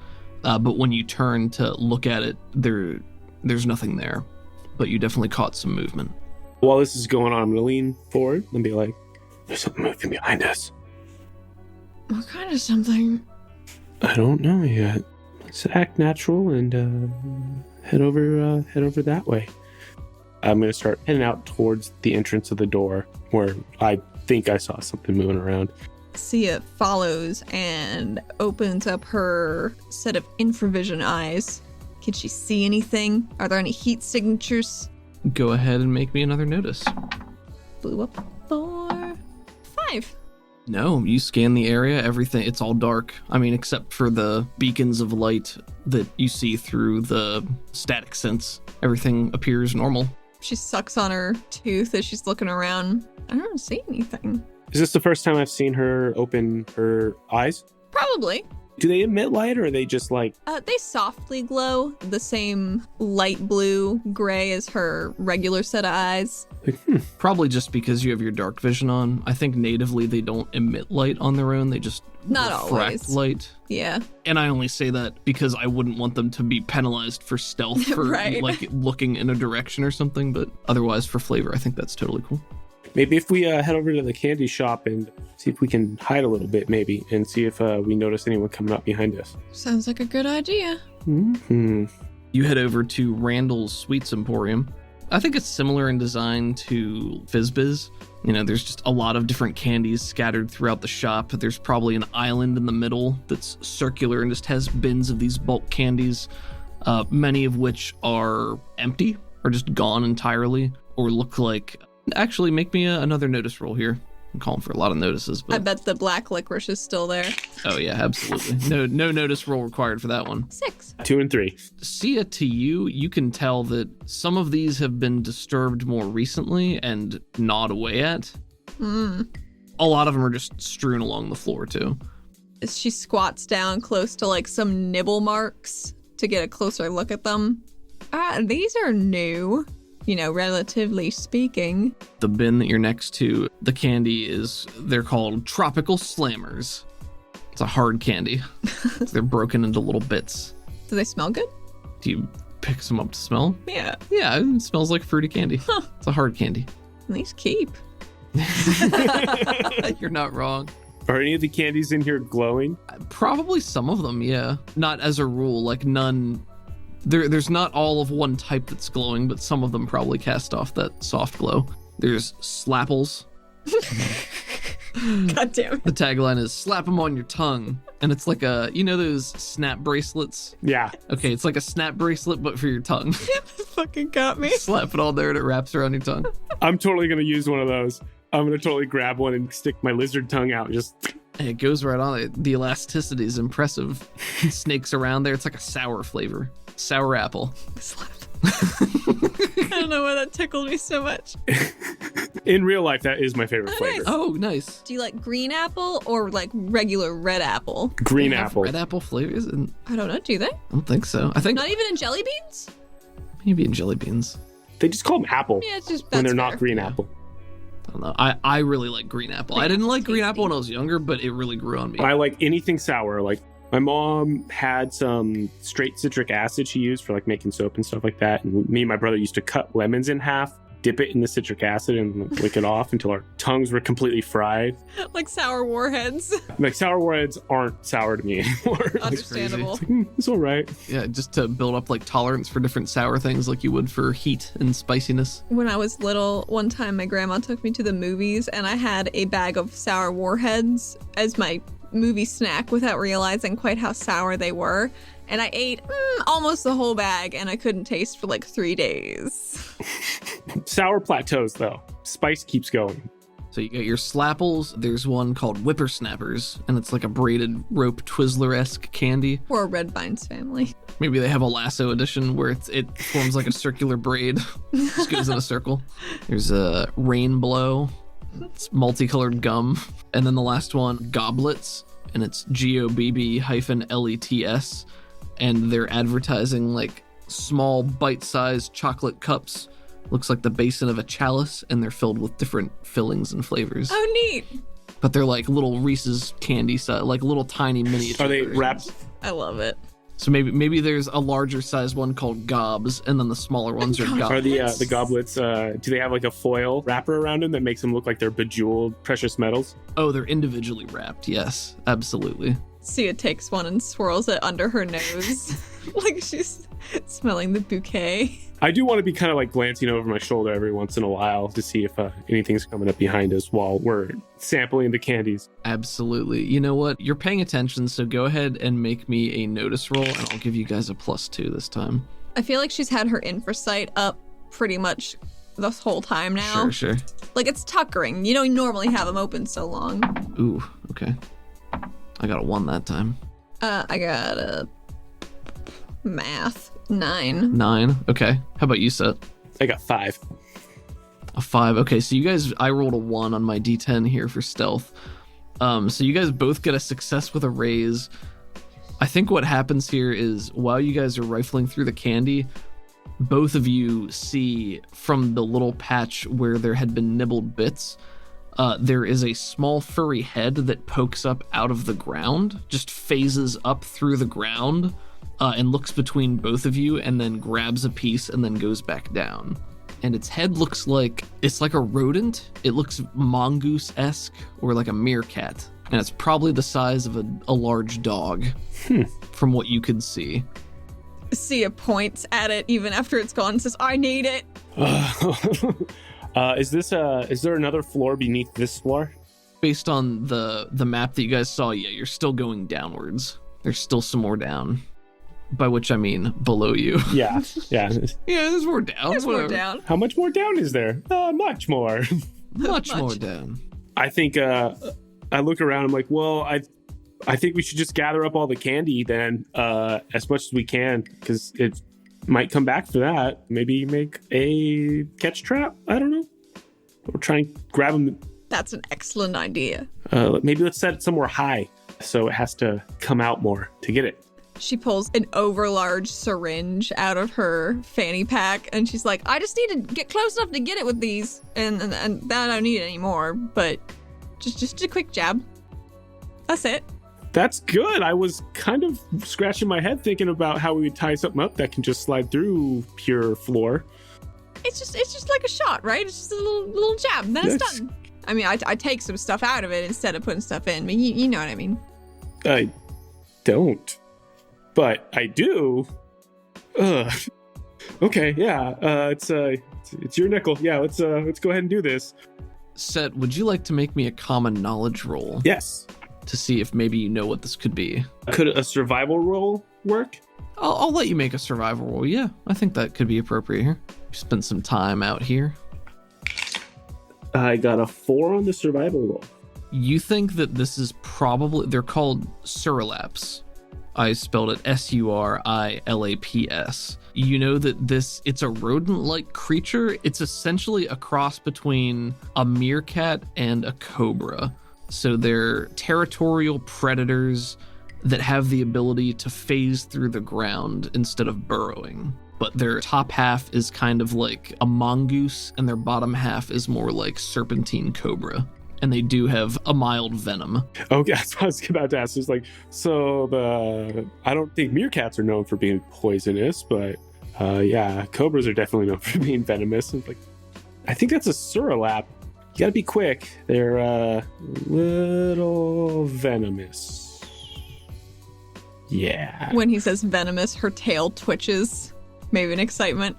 But when you turn to look at it, there's nothing there. But you definitely caught some movement. While this is going on, I'm going to lean forward and be like, there's something moving behind us. What kind of something? I don't know yet. Let's act natural and head over that way. I'm going to start heading out towards the entrance of the door where I think I saw something moving around. Sia follows and opens up her set of infravision eyes. Can she see anything? Are there any heat signatures? Go ahead and make me another notice. Blew up 4, 5. No, you scan the area, everything, it's all dark. I mean, except for the beacons of light that you see through the static sense. Everything appears normal. She sucks on her tooth as she's looking around. I don't see anything. Is this the first time I've seen her open her eyes? Probably. Do they emit light or are they just like... They softly glow, the same light blue gray as her regular set of eyes. Probably just because you have your dark vision on. I think natively they don't emit light on their own. They just Not refract always. light. Yeah. And I only say that because I wouldn't want them to be penalized for stealth for Right. like looking in a direction or something. But otherwise for flavor, I think that's totally cool. Maybe if we head over to the candy shop and see if we can hide a little bit, maybe, and see if we notice anyone coming up behind us. Sounds like a good idea. Mm-hmm. You head over to Randall's Sweets Emporium. I think it's similar in design to Fizzbiz. You know, there's just a lot of different candies scattered throughout the shop. There's probably an island in the middle that's circular and just has bins of these bulk candies, many of which are empty or just gone entirely or look like... Actually, make me another notice roll here. I'm calling for a lot of notices, but... I bet the black licorice is still there. Oh, yeah, absolutely. No notice roll required for that one. 6. 2 and 3. Sia, to you, you can tell that some of these have been disturbed more recently and gnawed away at. A lot of them are just strewn along the floor, too. She squats down close to like some nibble marks to get a closer look at them. These are new, relatively speaking. The bin that you're next to, the candy they're called Tropical Slammers. It's a hard candy. They're broken into little bits. Do they smell good? Do you pick some up to smell? Yeah. Yeah, it smells like fruity candy. Huh. It's a hard candy. These keep. You're not wrong. Are any of the candies in here glowing? Probably some of them, yeah. Not as a rule, like none. There's not all of one type that's glowing, but some of them probably cast off that soft glow. There's Slapples. God damn it. The tagline is slap them on your tongue. And it's like those snap bracelets? Yeah. Okay, it's like a snap bracelet, but for your tongue. Fucking got me. Slap it on there and it wraps around your tongue. I'm totally going to use one of those. I'm going to totally grab one and stick my lizard tongue out. And it goes right on it. The elasticity is impressive. Snakes around there. It's like a sour flavor. Sour apple. Slap. I don't know why that tickled me so much. In real life, that is my favorite flavor. Nice. Oh, nice. Do you like green apple or like regular red apple? Green They have apple. Red apple flavors? And I don't know. Do they? I don't think so. I think Not even in jelly beans? maybe in jelly beans. They just call them apple Yeah, it's just when that's they're not fair. green Yeah. apple. I don't know. I really like green apple. I didn't like green apple when I was younger, but it really grew on me. I like anything sour. Like my mom had some straight citric acid she used for like making soap and stuff like that. And me and my brother used to cut lemons in half, dip it in the citric acid, and lick it off until our tongues were completely fried. Like sour warheads. Like sour words aren't sour to me anymore. Understandable. It's all right. Yeah, just to build up like tolerance for different sour things like you would for heat and spiciness. When I was little, one time my grandma took me to the movies and I had a bag of sour warheads as my movie snack without realizing quite how sour they were. And I ate almost the whole bag and I couldn't taste for like 3 days. Sour plateaus, though. Spice keeps going. So you got your Slapples. There's one called Whippersnappers, and it's like a braided rope Twizzler-esque candy. Or Red Vines family. Maybe they have a lasso edition where it forms like a circular braid, just goes in a circle. There's a Rainblow. It's multicolored gum. And then the last one, Goblets, and it's GOBB-LETS. And they're advertising like small bite-sized chocolate cups. Looks like the basin of a chalice, and they're filled with different fillings and flavors. Oh, neat. But they're like little Reese's candy size, like little tiny miniature. Are they versions. wrapped? I love it. So maybe there's a larger size one called Gobs, and then the smaller ones are Are Goblets. the goblets, do they have like a foil wrapper around them that makes them look like they're bejeweled precious metals? Oh, they're individually wrapped. Yes, absolutely. Sia takes one and swirls it under her nose. Like she's smelling the bouquet. I do want to be kind of like glancing over my shoulder every once in a while to see if anything's coming up behind us while we're sampling the candies. Absolutely. You know what? You're paying attention, so go ahead and make me a notice roll, and I'll give you guys a +2 this time. I feel like she's had her infrasight up pretty much this whole time now. Sure. Like it's tuckering. You don't normally have them open so long. Ooh, okay. I got a 1 that time. I got a math 9. 9. Okay. How about you, Set? I got 5. A 5. Okay, so you guys, I rolled a 1 on my D10 here for stealth. So you guys both get a success with a raise. I think what happens here is while you guys are rifling through the candy, both of you see from the little patch where there had been nibbled bits, there is a small furry head that pokes up out of the ground, just phases up through the ground, and looks between both of you and then grabs a piece and then goes back down. And its head looks like, it's like a rodent. It looks mongoose-esque or like a meerkat. And it's probably the size of a large dog from what you could see. Sia points at it even after it's gone and says, I need it. Is there another floor beneath this floor? Based on the map that you guys saw, yeah, you're still going downwards. There's still some more down. By which I mean below you. Yeah. Yeah, there's more down. There's more whatever. down. How much more down is there? Much more. Much more down. I think I look around. I'm like, well, I think we should just gather up all the candy then, as much as we can, because it might come back for that. Maybe make a catch trap. I don't know. Or try and grab them. That's an excellent idea. Maybe let's set it somewhere high. so it has to come out more to get it. She pulls an overlarge syringe out of her fanny pack, and she's like, I just need to get close enough to get it with these, and then I don't need it anymore, but just a quick jab. That's it. That's good. I was kind of scratching my head thinking about how we would tie something up that can just slide through pure floor. It's just like a shot, right? It's just a little jab, and then it's done. I mean, I take some stuff out of it instead of putting stuff in, but you know what I mean. I don't. But I do. Okay, yeah. It's your nickel. Yeah, let's go ahead and do this. Set, would you like to make me a common knowledge roll? Yes. To see if maybe you know what this could be. Could a survival roll work? I'll let you make a survival roll. Yeah, I think that could be appropriate here. Spend some time out here. I got a 4 on the survival roll. You think that this is probably, they're called Surlaps. I spelled it Surilaps. You know that it's a rodent-like creature. It's essentially a cross between a meerkat and a cobra. So they're territorial predators that have the ability to phase through the ground instead of burrowing. But their top half is kind of like a mongoose, and their bottom half is more like serpentine cobra. And they do have a mild venom. Okay, that's what I was about to ask. It's like, I don't think meerkats are known for being poisonous, but yeah, cobras are definitely known for being venomous. And like, I think that's a Surilap. You gotta be quick. They're little venomous. Yeah. When he says venomous, her tail twitches. Maybe an excitement.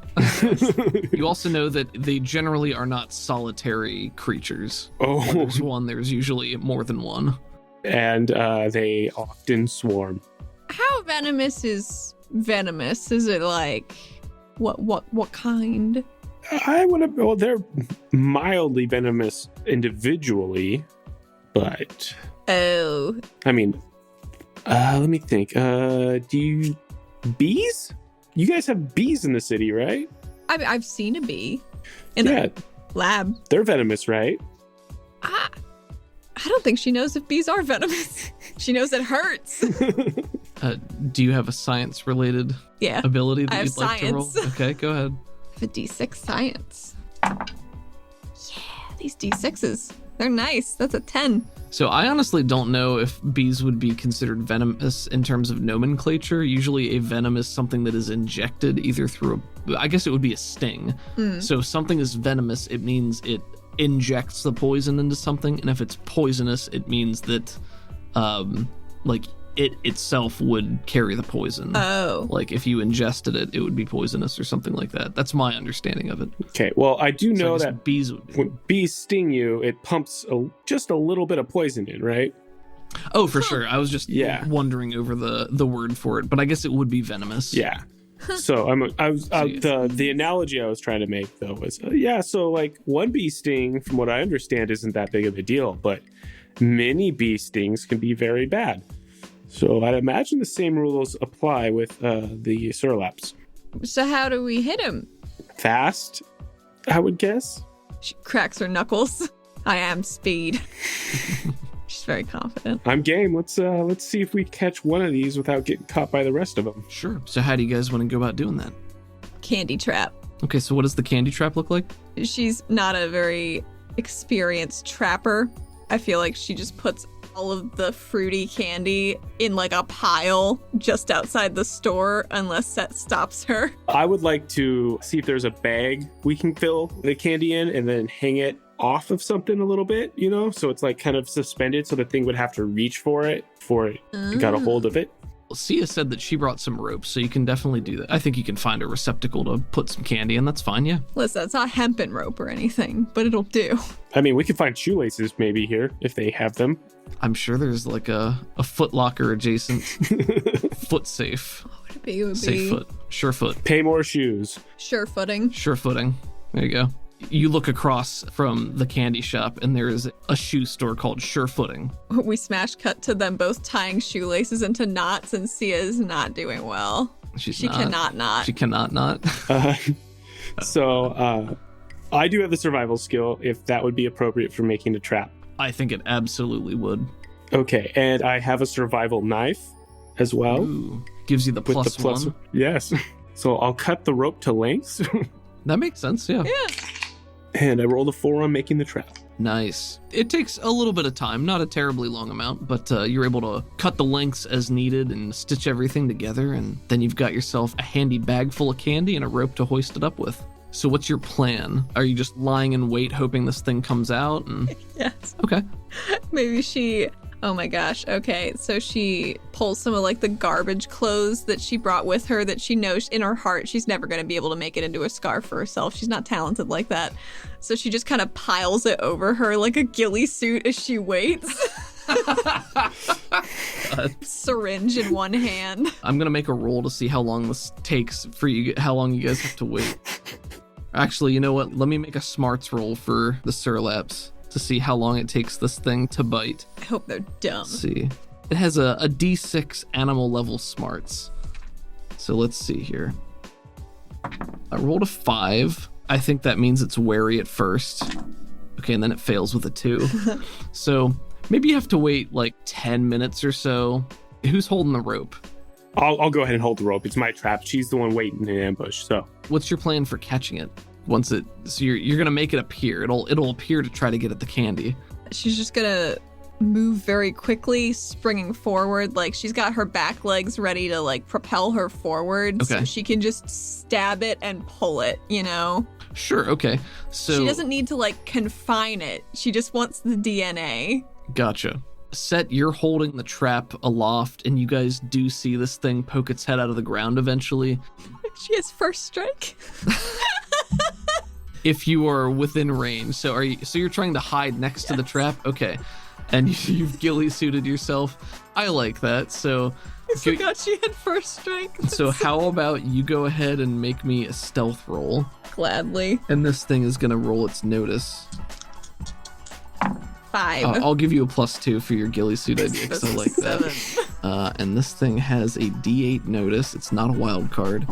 You also know that they generally are not solitary creatures. Oh. When there's one, there's usually more than one. And they often swarm. How venomous is venomous? Is it like what kind? They're mildly venomous individually, but Oh. I mean, let me think. Bees? You guys have bees in the city, right? I've seen a bee in a lab. They're venomous, right? I don't think she knows if bees are venomous. She knows it hurts. Do you have a science-related ability that you'd like to roll? Okay, go ahead. I have a D6 science. Yeah, these D6s. They're nice. That's a 10. So I honestly don't know if bees would be considered venomous in terms of nomenclature. Usually a venom is something that is injected either through I guess it would be a sting. So if something is venomous, it means it injects the poison into something. And if it's poisonous, it means that it itself would carry the poison. Oh. Like if you ingested it, it would be poisonous or something like that. That's my understanding of it. Okay, well, I do know that bees would be. When bees sting you, it pumps just a little bit of poison in, right? Oh, for sure. I was just wondering over the word for it, but I guess it would be venomous. Yeah. So the analogy I was trying to make though was so like one bee sting, from what I understand, isn't that big of a deal, but many bee stings can be very bad. So I'd imagine the same rules apply with the Surlaps. So how do we hit him? Fast, I would guess. She cracks her knuckles. I am speed. She's very confident. I'm game. Let's see if we catch one of these without getting caught by the rest of them. Sure. So how do you guys want to go about doing that? Candy trap. Okay, so what does the candy trap look like? She's not a very experienced trapper. I feel like she just puts all of the fruity candy in like a pile just outside the store unless Set stops her. I would like to see if there's a bag we can fill the candy in and then hang it off of something a little bit, so it's like kind of suspended so the thing would have to reach for it before it got a hold of it. Sia said that she brought some ropes, so you can definitely do that. I think you can find a receptacle to put some candy in. That's fine, yeah. Listen, it's not hempen rope or anything, but it'll do. I mean, we could find shoelaces maybe here if they have them. I'm sure there's like a Foot Locker adjacent foot safe. What would it be? It would Safe be foot. Sure foot. Pay more shoes. Sure footing. Sure footing. There you go. You look across from the candy shop and there is a shoe store called Sure Footing. We smash cut to them both tying shoelaces into knots, and Sia's not doing well. She cannot not. She cannot not. So I do have the survival skill if that would be appropriate for making a trap. I think it absolutely would. Okay, and I have a survival knife as well. Ooh, gives you the with plus the plus one. Yes. So I'll cut the rope to lengths. That makes sense, yeah. And I rolled a 4 on making the trap. Nice. It takes a little bit of time, not a terribly long amount, but you're able to cut the lengths as needed and stitch everything together, and then you've got yourself a handy bag full of candy and a rope to hoist it up with. So what's your plan? Are you just lying in wait hoping this thing comes out? And... Yes. Okay. Maybe she... Oh my gosh. Okay. So she pulls some of like the garbage clothes that she brought with her that she knows in her heart she's never going to be able to make it into a scarf for herself. She's not talented like that. So she just kind of piles it over her like a ghillie suit as she waits. Syringe in one hand. I'm going to make a roll to see how long this takes for you, how long you guys have to wait. Actually, you know what? Let me make a smarts roll for the Surlaps to see how long it takes this thing to bite. I hope they're dumb. Let's see. It has a D6 animal level smarts. So let's see here. I rolled a 5. I think that means it's wary at first. Okay, and then it fails with a 2. So maybe you have to wait like 10 minutes or so. Who's holding the rope? I'll go ahead and hold the rope. It's my trap. She's the one waiting in ambush. So What's your plan for catching it? So you're gonna make it appear. It'll appear to try to get at the candy. She's just gonna move very quickly, springing forward. Like she's got her back legs ready to like propel her forward. Okay. So she can just stab it and pull it, you know? Sure, okay. So She doesn't need to like confine it. She just wants the DNA. Gotcha. Set, you're holding the trap aloft, and you guys do see this thing poke its head out of the ground eventually. She has first strike. If you are within range. So you're trying to hide next to the trap? Okay. And you've ghillie suited yourself. I like that. So I forgot she had first strike. So how about you go ahead and make me a stealth roll? Gladly. And this thing is gonna roll its notice. 5. I'll give you a +2 for your ghillie suit idea because I like that. 7. And this thing has a D8 notice. It's not a wild card.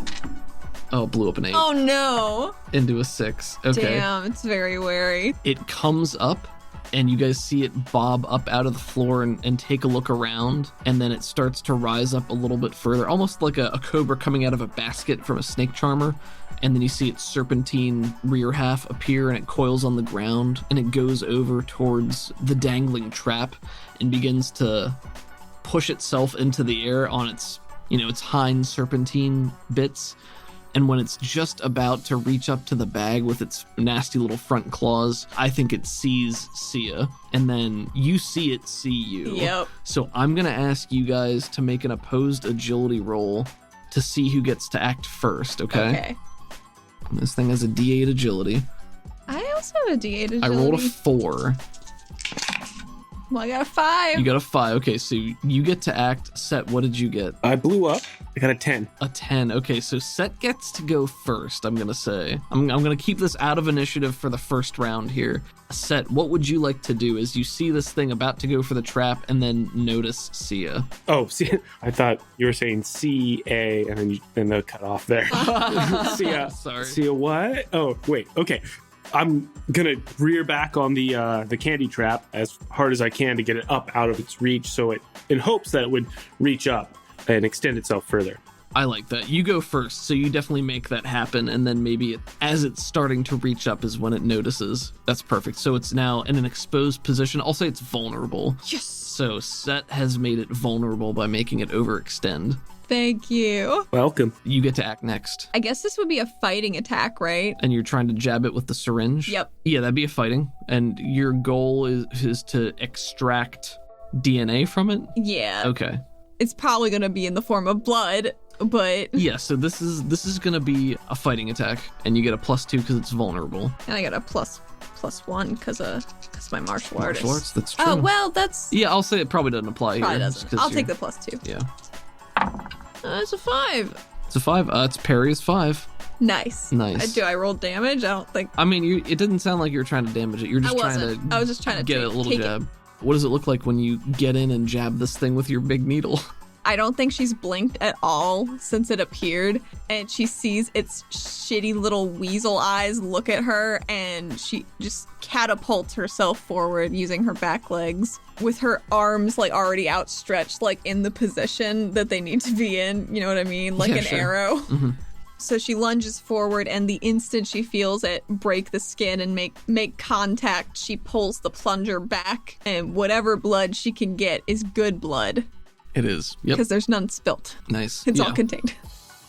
Oh, it blew up an 8 Oh no. into a 6. Okay. Damn, it's very wary. It comes up, and you guys see it bob up out of the floor and take a look around, and then it starts to rise up a little bit further, almost like a cobra coming out of a basket from a snake charmer. And then you see its serpentine rear half appear, and it coils on the ground, and it goes over towards the dangling trap and begins to push itself into the air on its hind serpentine bits. And when it's just about to reach up to the bag with its nasty little front claws, I think it sees Sia, and then you see it see you. Yep. So I'm going to ask you guys to make an opposed agility roll to see who gets to act first, okay? This thing has a D8 agility. I also have a D8 agility. I rolled a 4. Well, I got a 5. You got a 5. Okay, so you get to act. Set, what did you get? I blew up. I got a 10. A 10. Okay, so Set gets to go first, I'm going to say. I'm going to keep this out of initiative for the first round here. Set, what would you like to do as you see this thing about to go for the trap and then notice Sia? Oh, see, I thought you were saying C-A and then the cut off there. Sia. Sorry. Sia what? Oh, wait. Okay. I'm going to rear back on the candy trap as hard as I can to get it up out of its reach, so it in hopes that it would reach up and extend itself further. I like that. You go first, so you definitely make that happen, and then maybe as it's starting to reach up is when it notices. That's perfect. So it's now in an exposed position. I'll say it's vulnerable. Yes. So Set has made it vulnerable by making it overextend. Thank you. Welcome. You get to act next. I guess this would be a fighting attack, right? And you're trying to jab it with the syringe? Yep. Yeah, that'd be a fighting. And your goal is to extract DNA from it? Yeah. Okay. It's probably going to be in the form of blood, but... Yeah, so this is going to be a fighting attack, and you get a +2 because it's vulnerable. And I got a plus 1 because my martial artist. Martial arts, that's true. Oh, well, that's... Yeah, I'll say it probably doesn't apply Probably here. doesn't. I'll take the +2. Yeah. It's a 5. It's a 5. It's parry is 5. Nice. Nice. Do I roll damage? I don't think... I mean, it didn't sound like you were trying to damage it. You're just trying to... I was just trying to get a little jab. What does it look like when you get in and jab this thing with your big needle? I don't think she's blinked at all since it appeared, and she sees its shitty little weasel eyes look at her, and she just catapults herself forward using her back legs with her arms like already outstretched, like in the position that they need to be in. You know what I mean? Like an arrow. Mm-hmm. So she lunges forward, and the instant she feels it break the skin and make contact, she pulls the plunger back, and whatever blood she can get is good blood. It is. Yep. Because there's none spilt. Nice. It's all contained.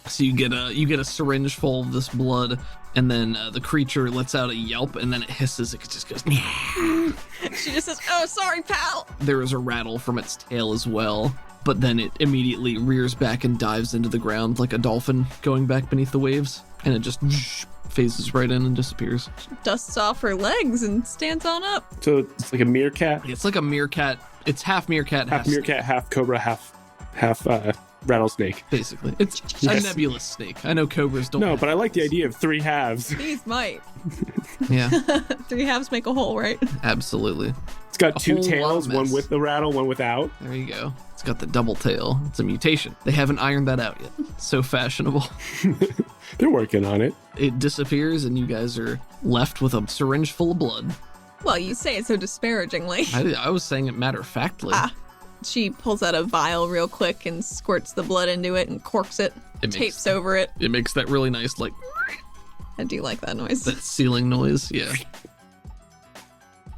So you get a syringe full of this blood, and then the creature lets out a yelp, and then it hisses. It just goes. She just says, "Oh, sorry, pal." There is a rattle from its tail as well, but then it immediately rears back and dives into the ground like a dolphin going back beneath the waves, and it just phases right in and disappears. Dusts off her legs and stands on up. So it's like a meerkat. It's like a meerkat. It's half meerkat, half cobra, half rattlesnake. Basically, it's a nebulous snake. I know cobras don't. No, but I like the idea of 3 halves. These might. Yeah. 3 halves make a whole, right? Absolutely. It's got 2 tails, one with the rattle, one without. There you go. It's got the double tail. It's a mutation. They haven't ironed that out yet. So fashionable. They're working on it. It disappears, and you guys are left with a syringe full of blood. Well, you say it so disparagingly. I was saying it matter-of-factly. She pulls out a vial real quick and squirts the blood into it and corks it, tapes over it. It makes that really nice, like... I do like that noise. That sealing noise, yeah.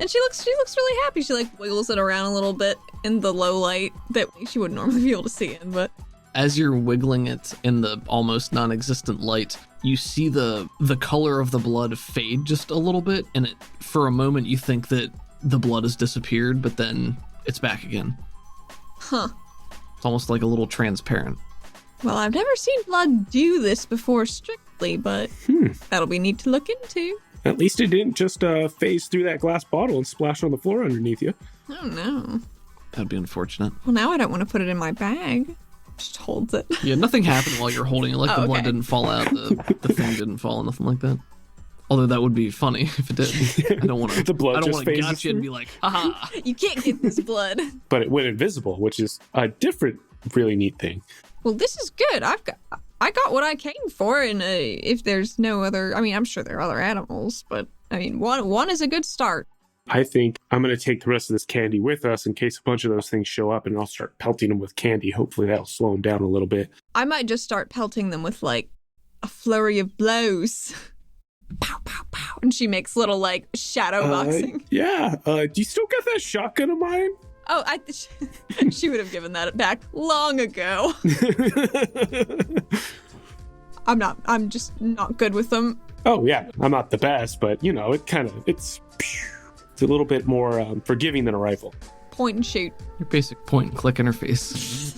And she looks really happy. She like wiggles it around a little bit in the low light that she wouldn't normally be able to see in, but... As you're wiggling it in the almost non-existent light, you see the color of the blood fade just a little bit, and for a moment you think that the blood has disappeared, but then it's back again. Huh. It's almost like a little transparent. Well, I've never seen blood do this before strictly, but that'll be neat to look into. At least it didn't just phase through that glass bottle and splash on the floor underneath you. Oh, no. That'd be unfortunate. Well, now I don't want to put it in my bag. Just holds it. Yeah, nothing happened while you're holding it. Like the blood didn't fall out, the thing didn't fall, nothing like that. Although that would be funny if it did. I don't want to. The blood just phases gotcha through. And be like, haha. You can't get this blood. But it went invisible, which is a different, really neat thing. Well, this is good. I got what I came for, and if there's no other, I mean, I'm sure there are other animals, but I mean, one is a good start. I think I'm going to take the rest of this candy with us in case a bunch of those things show up, and I'll start pelting them with candy. Hopefully that'll slow them down a little bit. I might just start pelting them with, like, a flurry of blows. Pow, pow, pow. And she makes little, like, shadow boxing. Yeah. Do you still got that shotgun of mine? Oh, she would have given that back long ago. I'm just not good with them. Oh, yeah. I'm not the best, but, you know, it's a little bit more forgiving than a rifle. Point and shoot. Your basic point and click interface.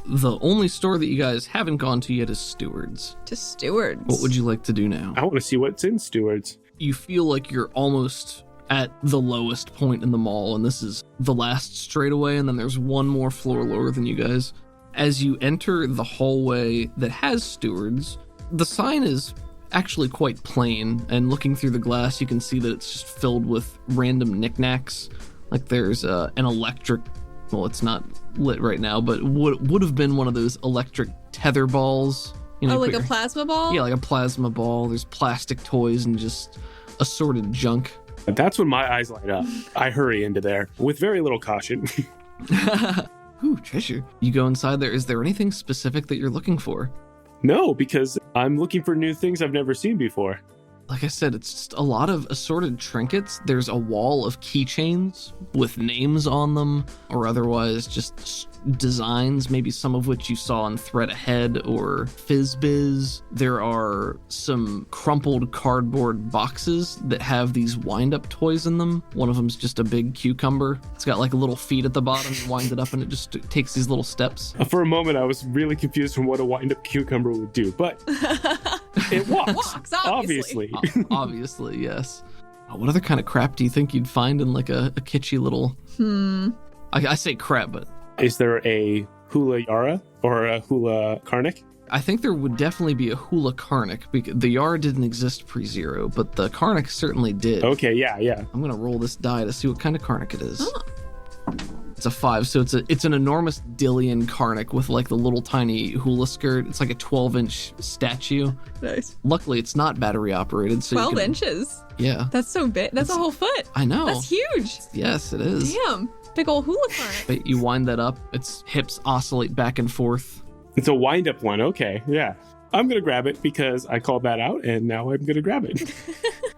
The only store that you guys haven't gone to yet is Stewart's. To Stewart's? What would you like to do now? I want to see what's in Stewart's. You feel like you're almost at the lowest point in the mall, and this is the last straightaway, and then there's one more floor lower than you guys. As you enter the hallway that has Stewart's, the sign is actually quite plain, and looking through the glass you can see that it's just filled with random knickknacks. Like there's an electric, well, it's not lit right now, but would have been one of those electric tether balls. You know, like a plasma ball? Yeah, like a plasma ball. There's plastic toys and just assorted junk. That's when my eyes light up. I hurry into there with very little caution. Ooh, treasure. You go inside there. Is there anything specific that you're looking for? No, because I'm looking for new things I've never seen before. Like I said, it's just a lot of assorted trinkets. There's a wall of keychains with names on them, or otherwise just designs, maybe some of which you saw on Thread Ahead or FizzBiz. There are some crumpled cardboard boxes that have these wind-up toys in them. One of them's just a big cucumber. It's got like little feet at the bottom. You wind it up and it just takes these little steps. For a moment, I was really confused from what a wind-up cucumber would do, but it walks. It walks, obviously. Obviously, yes. What other kind of crap do you think you'd find in like a kitschy little... I say crap, but... Is there a hula yara or a hula karnik? I think there would definitely be a hula karnik, because the yara didn't exist pre-zero, but the karnik certainly did. Okay, yeah. I'm going to roll this die to see what kind of karnik it is. It's a 5, so it's an enormous Dillian Karnak with like the little tiny hula skirt. It's like a 12-inch statue. Nice. Luckily, it's not battery operated. So 12 inches? Yeah. That's so big. That's a whole foot. I know. That's huge. Yes, it is. Damn. Big old hula Karnak. But you wind that up, its hips oscillate back and forth. It's a wind-up one. Okay, yeah. I'm going to grab it because I called that out, and now I'm going to grab it.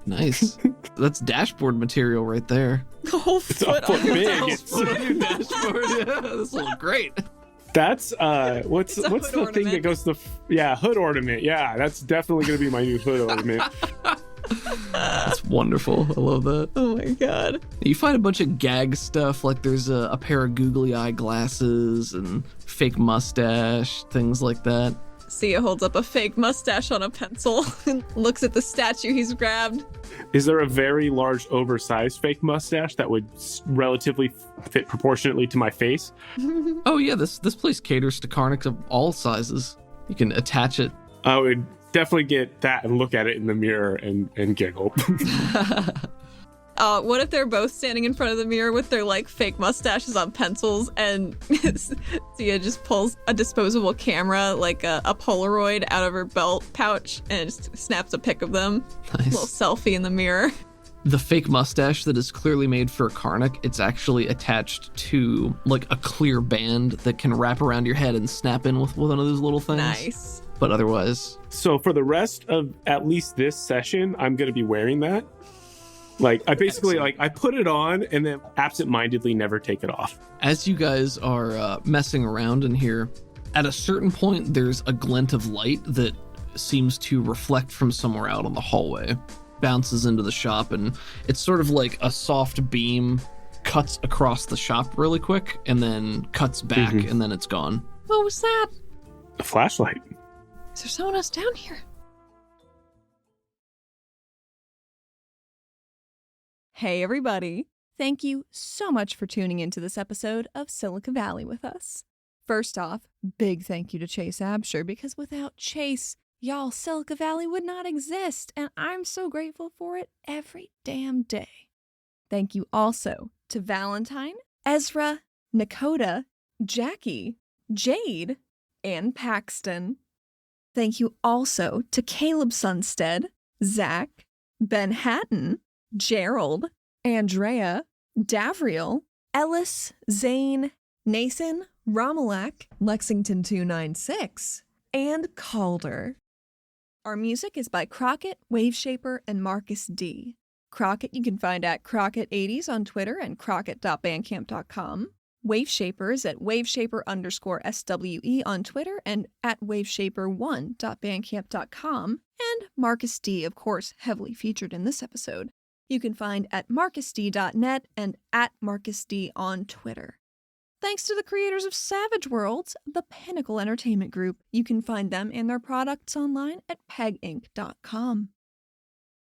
Nice. That's dashboard material right there. A whole It's a foot foot on your big. dashboard. On your dashboard. Yeah, this will look great. That's what's It's a the hood thing that ornament. goes to hood ornament. Yeah, that's definitely going to be my new hood ornament. That's wonderful. I love that. Oh my god. You find a bunch of gag stuff, like there's a pair of googly eye glasses and fake mustache, things like that. Sia holds up a fake mustache on a pencil and looks at the statue he's grabbed. Is there a very large, oversized fake mustache that would relatively fit proportionately to my face? Oh yeah, this place caters to Karnaks of all sizes. You can attach it. I would definitely get that and look at it in the mirror and giggle. What if they're both standing in front of the mirror with their like fake mustaches on pencils, and Sia just pulls a disposable camera, like a Polaroid, out of her belt pouch and just snaps a pic of them. Nice. Little selfie in the mirror. The fake mustache that is clearly made for a Karnak, it's actually attached to like a clear band that can wrap around your head and snap in with one of those little things. Nice. But otherwise, So for the rest of at least this session, I'm going to be wearing that. Like, I basically, like, I put it on and then absentmindedly never take it off. as you guys are messing around in here, at a certain point, there's a glint of light that seems to reflect from somewhere out on the hallway, bounces into the shop, and it's sort of like a soft beam cuts across the shop really quick and then cuts back and then it's gone. What was that? A flashlight. Is there someone else down here? Hey, everybody. Thank you so much for tuning into this episode of Silica Valley with us. First off, big thank you to Chase Absher, because without Chase, y'all, Silica Valley would not exist, and I'm so grateful for it every damn day. Thank you also to Valentine, Ezra, Nakota, Jackie, Jade, and Paxton. Thank you also to Caleb Sunstead, Zach, Ben Hatton, Gerald, Andrea, Davriel, Ellis, Zane, Nason, Romalak, Lexington 296, and Calder. Our music is by Crockett, Waveshaper, and Marcus D. Crockett you can find at Crockett80s on Twitter and crockett.bandcamp.com. Waveshaper is at waveshaper_SWE on Twitter and at waveshaper1.bandcamp.com. And Marcus D, of course, heavily featured in this episode, you can find at marcusd.net and at marcusd on Twitter. Thanks to the creators of Savage Worlds, the Pinnacle Entertainment Group. You can find them and their products online at peginc.com.